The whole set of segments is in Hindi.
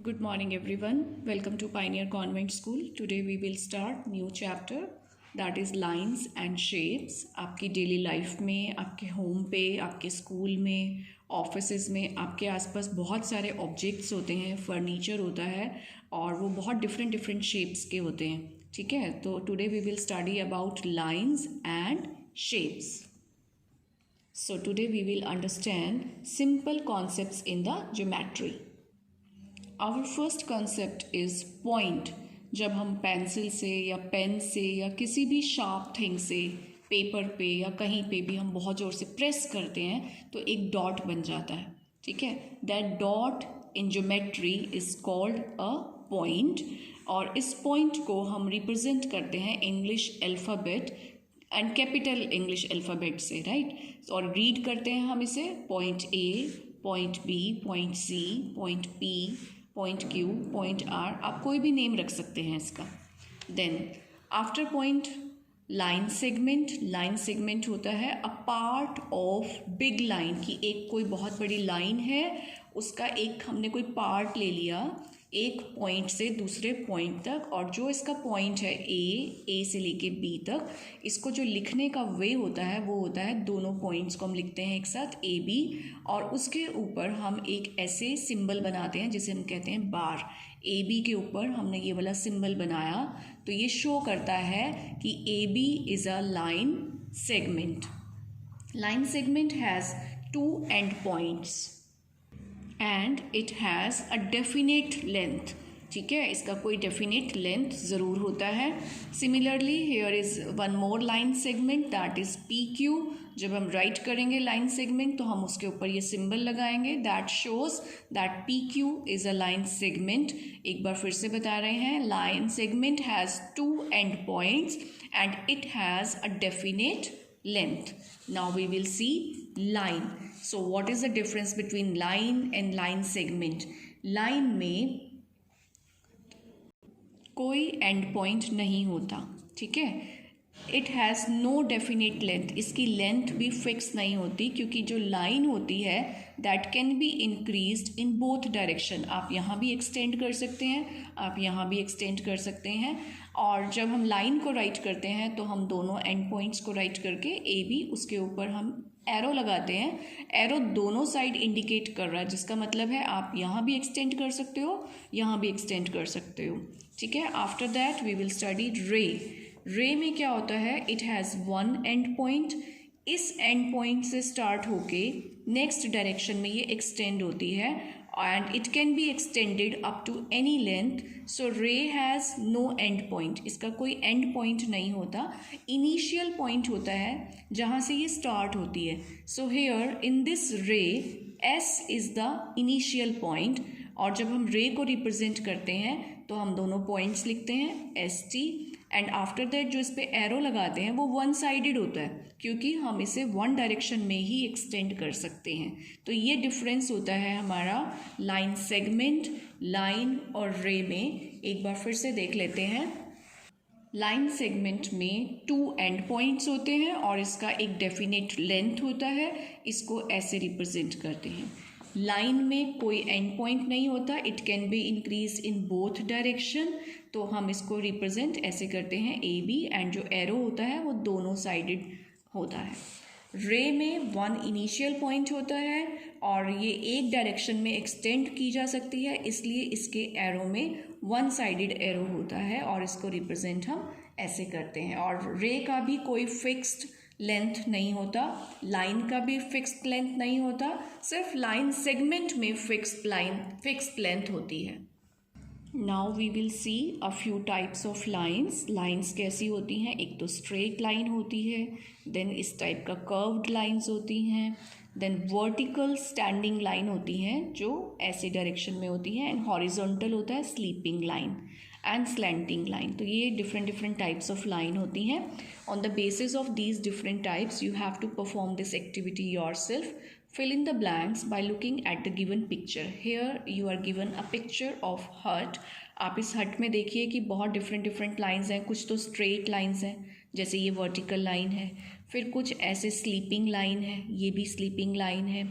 Good morning everyone. Welcome to Pioneer Convent School. Today we will start new chapter that is lines and shapes. आपकी डेली लाइफ में, आपके होम पे, आपके स्कूल में, ऑफिसेज में, आपके आसपास बहुत सारे ऑब्जेक्ट्स होते हैं, फर्नीचर होता है और वो बहुत डिफरेंट डिफरेंट शेप्स के होते हैं. ठीक है, तो today we will study about lines and shapes. So today we will understand simple concepts in the geometry. Our first concept is point. जब हम पेंसिल से या पेन से या किसी भी शार्प थिंग से पेपर पे या कहीं पे भी हम बहुत ज़ोर से प्रेस करते हैं तो एक डॉट बन जाता है. ठीक है, that dot in geometry is called a point. और इस पॉइंट को हम रिप्रेजेंट करते हैं English alphabet and capital English alphabet से, राइट. और रीड करते हैं हम इसे point A, point B, point C, point P, point Q, point R. आप कोई भी नेम रख सकते हैं इसका. Then after point line segment. Line segment होता है a part of big line की. एक कोई बहुत बड़ी लाइन है, उसका एक हमने कोई पार्ट ले लिया एक पॉइंट से दूसरे पॉइंट तक, और जो इसका पॉइंट है ए से लेके बी तक, इसको जो लिखने का वे होता है वो होता है, दोनों पॉइंट्स को हम लिखते हैं एक साथ ए बी, और उसके ऊपर हम एक ऐसे सिंबल बनाते हैं जिसे हम कहते हैं बार. ए बी के ऊपर हमने ये वाला सिंबल बनाया तो ये शो करता है कि A B is a line segment. Line segment has two end points and it has a definite length. ठीक है, इसका कोई डेफिनेट लेंथ ज़रूर होता है. Similarly here is one more line segment that is P Q. जब हम राइट करेंगे लाइन सेगमेंट तो हम उसके ऊपर ये सिंबल लगाएंगे that shows that P Q is a line segment. एक बार फिर से बता रहे हैं, line segment has two end points and it has a definite length. Now we will see line. So what is the difference between line and line segment? Line में कोई end point नहीं होता. ठीक है, it has no definite length. इसकी लेंथ भी फिक्स नहीं होती क्योंकि जो लाइन होती है that can be increased in both direction. आप यहाँ भी एक्सटेंड कर सकते हैं, आप यहाँ भी एक्सटेंड कर सकते हैं. और जब हम लाइन को राइट करते हैं तो हम दोनों एंड पॉइंट्स को राइट करके ए बी, उसके ऊपर हम एरो लगाते हैं. एरो दोनों साइड इंडिकेट कर रहा है, जिसका मतलब है आप यहाँ भी एक्सटेंड कर सकते हो, यहाँ भी एक्सटेंड कर सकते हो. ठीक है, after that we will study ray. Ray में क्या होता है, it has one end point. इस एंड पॉइंट से स्टार्ट होके नेक्स्ट डायरेक्शन में ये एक्सटेंड होती है and it can be extended up to any length. So ray has no end point. इसका कोई एंड पॉइंट नहीं होता, इनिशियल पॉइंट होता है जहाँ से ये स्टार्ट होती है. सो हेयर इन दिस रे S is the initial point. और जब हम रे को रिप्रेजेंट करते हैं तो हम दोनों पॉइंट्स लिखते हैं S T, and after that जो इस पे एरो लगाते हैं वो वन साइडेड होता है क्योंकि हम इसे वन डायरेक्शन में ही एक्सटेंड कर सकते हैं. तो ये डिफरेंस होता है हमारा लाइन सेगमेंट, लाइन और रे में. एक बार फिर से देख लेते हैं. लाइन सेगमेंट में टू एंड पॉइंट्स होते हैं और इसका एक डेफिनेट लेंथ होता है. इसको ऐसे रिप्रेजेंट करते हैं. लाइन में कोई एंड पॉइंट नहीं होता, it can be increase in both direction. तो हम इसको रिप्रेजेंट ऐसे करते हैं ए बी, एंड जो एरो होता है वो दोनों साइडेड होता है. रे में वन इनिशियल पॉइंट होता है और ये एक डायरेक्शन में एक्सटेंड की जा सकती है, इसलिए इसके एरो में वन साइडेड एरो होता है और इसको रिप्रेजेंट हम ऐसे करते हैं. और रे का भी कोई फिक्स्ड लेंथ नहीं होता, लाइन का भी फिक्स्ड लेंथ नहीं होता, सिर्फ लाइन सेगमेंट में फिक्स्ड लेंथ होती है. Now we will see a few types of lines. Lines कैसी होती हैं, एक तो स्ट्रेट लाइन होती है, देन इस टाइप का कर्व्ड लाइन्स होती हैं, देन वर्टिकल स्टैंडिंग लाइन होती हैं जो ऐसे डायरेक्शन में होती हैं, एंड हॉरिजॉन्टल होता है sleeping line and slanting line. तो ये डिफरेंट टाइप्स ऑफ लाइन होती हैं. On the basis of these different types you have to perform this activity yourself. Fill in the blanks by looking at the given picture. Here you are given a picture of hut. आप इस हट में देखिए कि बहुत डिफरेंट लाइंस हैं. कुछ तो स्ट्रेट लाइंस हैं जैसे ये वर्टिकल लाइन है, फिर कुछ ऐसे स्लीपिंग लाइन है, ये भी स्लीपिंग लाइन है,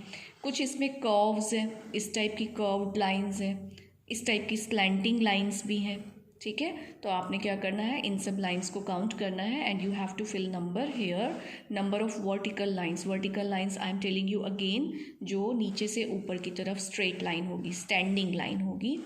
कुछ इसमें कर्व्स हैं, इस टाइप की कर्व्ड लाइंस हैं, इस टाइप की स्लैंटिंग लाइंस भी हैं, ठीक है। तो आपने क्या करना है, इन सब लाइंस को काउंट करना है and you have to fill number here, number of vertical lines. Vertical lines I am telling you again, जो नीचे से ऊपर की तरफ स्ट्रेट लाइन होगी, स्टैंडिंग लाइन होगी।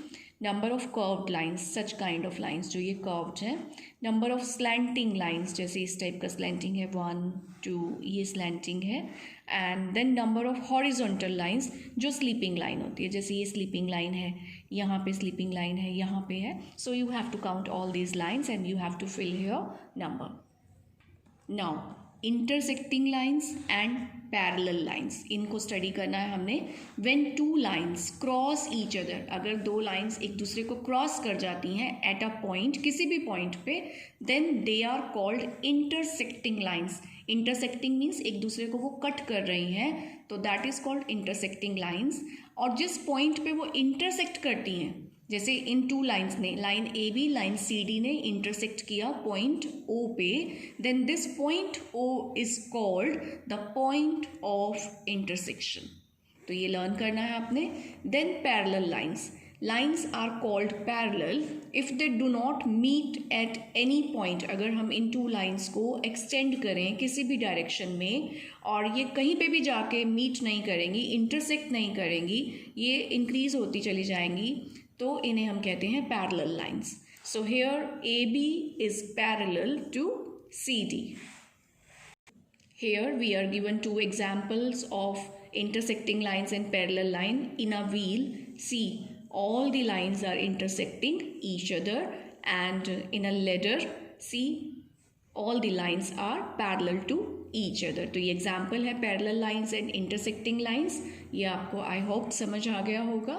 Number of curved lines, such kind of lines जो ये कर्व्ड हैं। नंबर ऑफ स्लैंटिंग लाइंस, जैसे इस टाइप का स्लैंटिंग है 1 2, ये स्लैंटिंग है। And then number of horizontal lines जो स्लीपिंग लाइन होती है, जैसे ये स्लीपिंग लाइन है, यहाँ पे स्लीपिंग लाइन है, यहाँ पे है। So you have to count all these lines and you have to fill your number. Now intersecting lines and parallel lines, इनको स्टडी करना है हमने। When two lines cross each other, अगर दो लाइन्स एक दूसरे को क्रॉस कर जाती हैं एट अ पॉइंट, किसी भी पॉइंट पे, then they are called intersecting lines. Intersecting means एक दूसरे को वो कट कर रही हैं, तो that is called intersecting lines. और जिस पॉइंट पे वो इंटरसेक्ट करती हैं, जैसे इन टू लाइन्स ने, line A B line C D ने इंटरसेक्ट किया पॉइंट ओ पे, then this point O is called the point of intersection. तो ये लर्न करना है आपने। देन parallel lines, lines are called parallel if they do not meet at any point. अगर हम इन टू लाइन्स को एक्सटेंड करें किसी भी डायरेक्शन में और ये कहीं पे भी जाके मीट नहीं करेंगी, इंटरसेक्ट नहीं करेंगी, ये इंक्रीज होती चली जाएंगी, तो इन्हें हम कहते हैं parallel lines. So here A B is parallel to C D. Here we are given two examples of intersecting lines and parallel line. In a wheel, see all the lines are intersecting each other, and in a ladder, see all the lines are parallel to each other. तो ये example है parallel lines and intersecting lines. ये आपको I hope समझ आ गया होगा.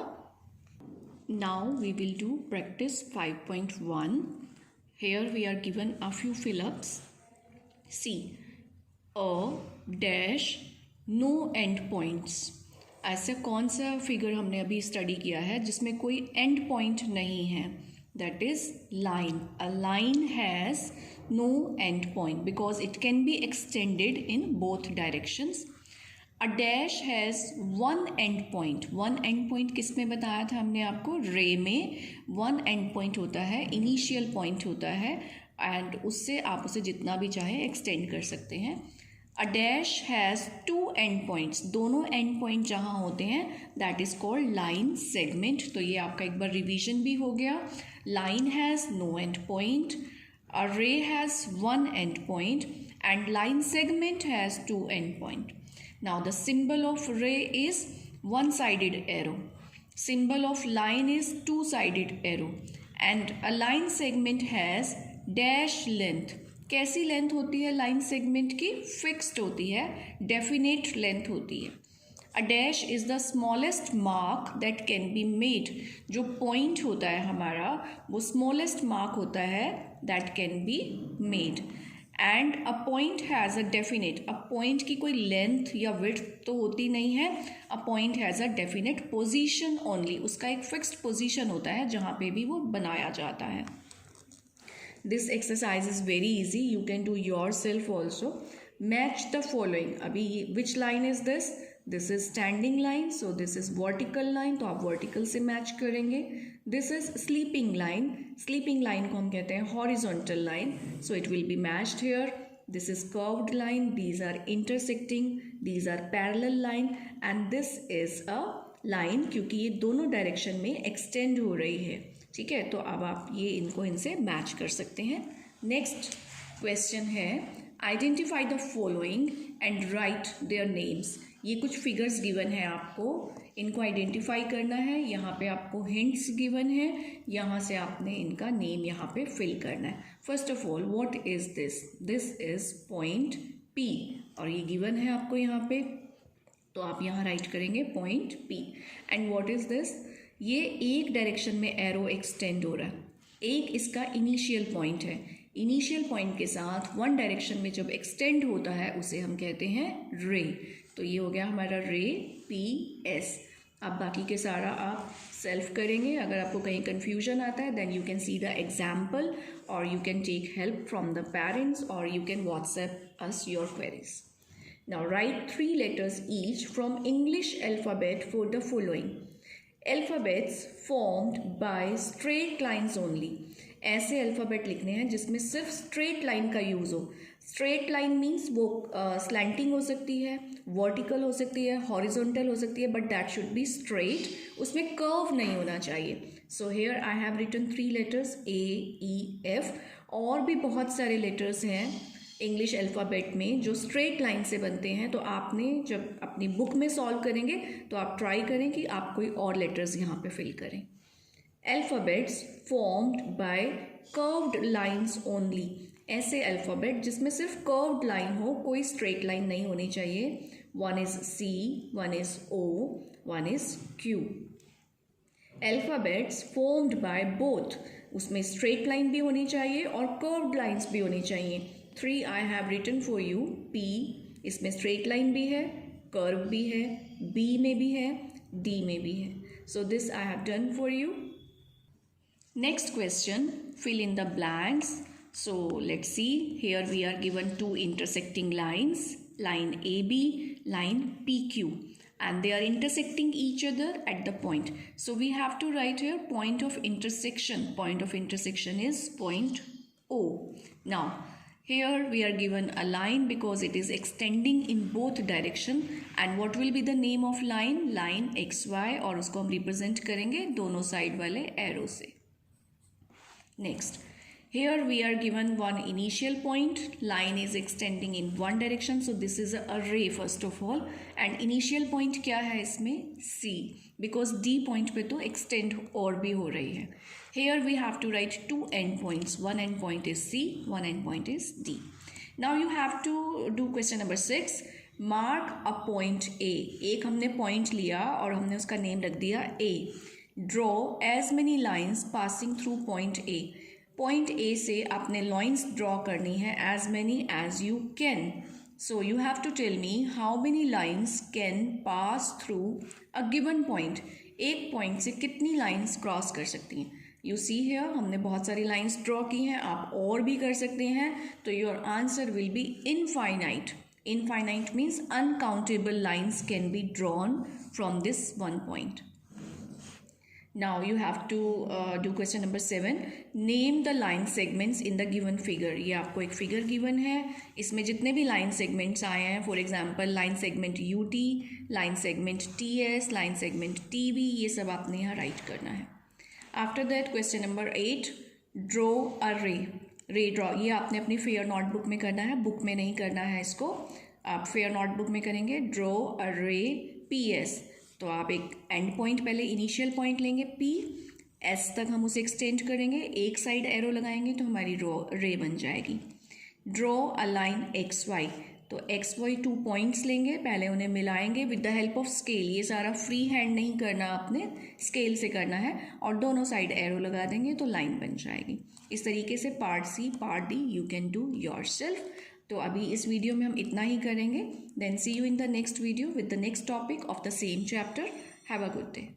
Now we will do practice 5.1. Here we are given a few fill-ups. See. A dash no end points, ऐसा कौन सा फिगर हमने अभी स्टडी किया है जिसमें कोई एंड पॉइंट नहीं है? That is line. A line has no end point because it can be extended in both directions. A dash has one end point. One end point किस में बताया था हमने आपको? रे में वन एंड पॉइंट होता है, इनिशियल पॉइंट होता है, एंड उससे आप उसे जितना भी चाहे एक्सटेंड कर सकते हैं. A dash has two end points, दोनों एंड पॉइंट जहाँ होते हैं that is called line segment. तो ये आपका एक बार रिवीजन भी हो गया. Line has no end point, a ray has one end point, and line segment has two end point. Now the symbol of ray is one sided arrow, symbol of line is two-sided arrow, and a line segment has dash length. कैसी लेंथ होती है लाइन सेगमेंट की? फिक्स्ड होती है, डेफिनेट लेंथ होती है. A dash is the smallest mark that can be made. जो पॉइंट होता है हमारा वो स्मॉलेस्ट मार्क होता है that can be made. And a point has a definite, a point की कोई लेंथ या विड्थ तो होती नहीं है. A point has a definite position only, उसका एक फिक्स्ड पोजीशन होता है जहाँ पे भी वो बनाया जाता है. This exercise is very easy, you can do your self also. Match the following. अभी which line is this? This is standing line, so this is vertical line, तो आप वर्टिकल से मैच करेंगे. This is sleeping line, sleeping line को हम कहते हैं horizontal line, so it will be matched here. This is curved line, these are intersecting, these are parallel line, and this is a line क्योंकि ये दोनों डायरेक्शन में एक्सटेंड हो रही है. ठीक है, तो अब आप ये इनको इनसे मैच कर सकते हैं. नेक्स्ट क्वेश्चन है identify the following and right their names. ये कुछ फिगर्स गिवन है आपको, इनको आइडेंटिफाई करना है. यहाँ पे आपको हिंट्स गिवन है, यहाँ से आपने इनका नेम यहाँ पे फिल करना है. First of all what is this? This is point P, और ये गिवन है आपको यहाँ पे, तो आप यहाँ राइट करेंगे point P. And what is this? ये एक डायरेक्शन में एरो एक्सटेंड हो रहा है, एक इसका इनिशियल पॉइंट है. इनिशियल पॉइंट के साथ वन डायरेक्शन में जब एक्सटेंड होता है उसे हम कहते हैं रे. तो ये हो गया हमारा रे PS. अब बाकी के सारा आप सेल्फ करेंगे. अगर आपको कहीं कन्फ्यूजन आता है then you can see the example और you can take help from the parents और you can WhatsApp us your queries. Now write 3 letters each from English alphabet for the following. Alphabets formed by straight lines only. ऐसे अल्फ़ाबेट लिखने हैं जिसमें सिर्फ स्ट्रेट लाइन का यूज़ हो। स्ट्रेट लाइन मीन्स वो स्लैंटिंग हो सकती है, वर्टिकल हो सकती है, हॉरिजॉन्टल हो सकती है, but that should be straight, उसमें कर्व नहीं होना चाहिए। So here I have written 3 letters AEF। और भी बहुत सारे लेटर्स हैं इंग्लिश अल्फ़ाबेट में जो स्ट्रेट लाइन से बनते हैं। तो आपने जब अपनी बुक में सॉल्व करेंगे तो आप ट्राई करें कि आप कोई और लेटर्स यहाँ पे फिल करें। Alphabets formed by curved lines only. ऐसे अल्फ़ाबेट जिसमें सिर्फ कर्व्ड लाइन हो, कोई स्ट्रेट लाइन नहीं होनी चाहिए। 1 is C, 1 is O, 1 is Q। Alphabets formed by both, उसमें स्ट्रेट लाइन भी होनी चाहिए और कर्व्ड लाइंस भी होनी चाहिए। 3 I have written for you. P, इसमें स्ट्रेट लाइन भी है, कर्व भी है, B में भी है, D में भी है। So this I have done for you. Next question, fill in the blanks. So let's see, here we are given two intersecting lines, line AB, line PQ, and they are intersecting each other at the point. So we have to write here point of intersection. Point of intersection is point O. Now here we are given a line because it is extending in both direction. And what will be the name of line? Line XY, और उसको हम represent करेंगे दोनों side वाले arrow से। Next, here we are given one initial point. Line is extending in one direction, so this is a ray first of all. And initial point क्या है इसमें? C, because D point पे तो extend और भी हो रही है। Here we have to write two end points. One end point is C, one end point is D. Now you have to do question number 6. Mark a point A. एक हमने point लिया और हमने उसका name रख दिया A. Draw as many lines passing through point A. Point A से आपने lines draw करनी है as many as you can. So you have to tell me how many lines can pass through a given point. एक point से कितनी lines cross कर सकती हैं? You see here हमने बहुत सारी lines draw की हैं, आप और भी कर सकते हैं। तो your answer will be infinite. Infinite means uncountable lines can be drawn from this one point. Now you have to do question number 7. Name the line segments in the given figure. ये आपको एक figure given है, इसमें जितने भी line segments आए हैं, for example line segment UT, line segment TS, line segment TB, ये सब आपने यहाँ write करना है। After that question number 8, draw a ray. ray draw ये आपने अपनी fair notebook में करना है, book में नहीं करना है इसको। आप fair notebook में करेंगे draw a ray PS। तो आप एक एंड पॉइंट पहले इनिशियल पॉइंट लेंगे P, S तक हम उसे एक्सटेंड करेंगे, एक साइड एरो लगाएंगे तो हमारी रे बन जाएगी। ड्रॉ अ लाइन XY, तो XY 2 पॉइंट्स लेंगे, पहले उन्हें मिलाएंगे with the help of scale. ये सारा फ्री हैंड नहीं करना, आपने स्केल से करना है, और दोनों साइड एरो लगा देंगे तो लाइन बन जाएगी। इस तरीके से part C, part D you can do yourself. तो अभी इस वीडियो में हम इतना ही करेंगे। Then see you in the next video with the next topic of the same chapter. Have a good day.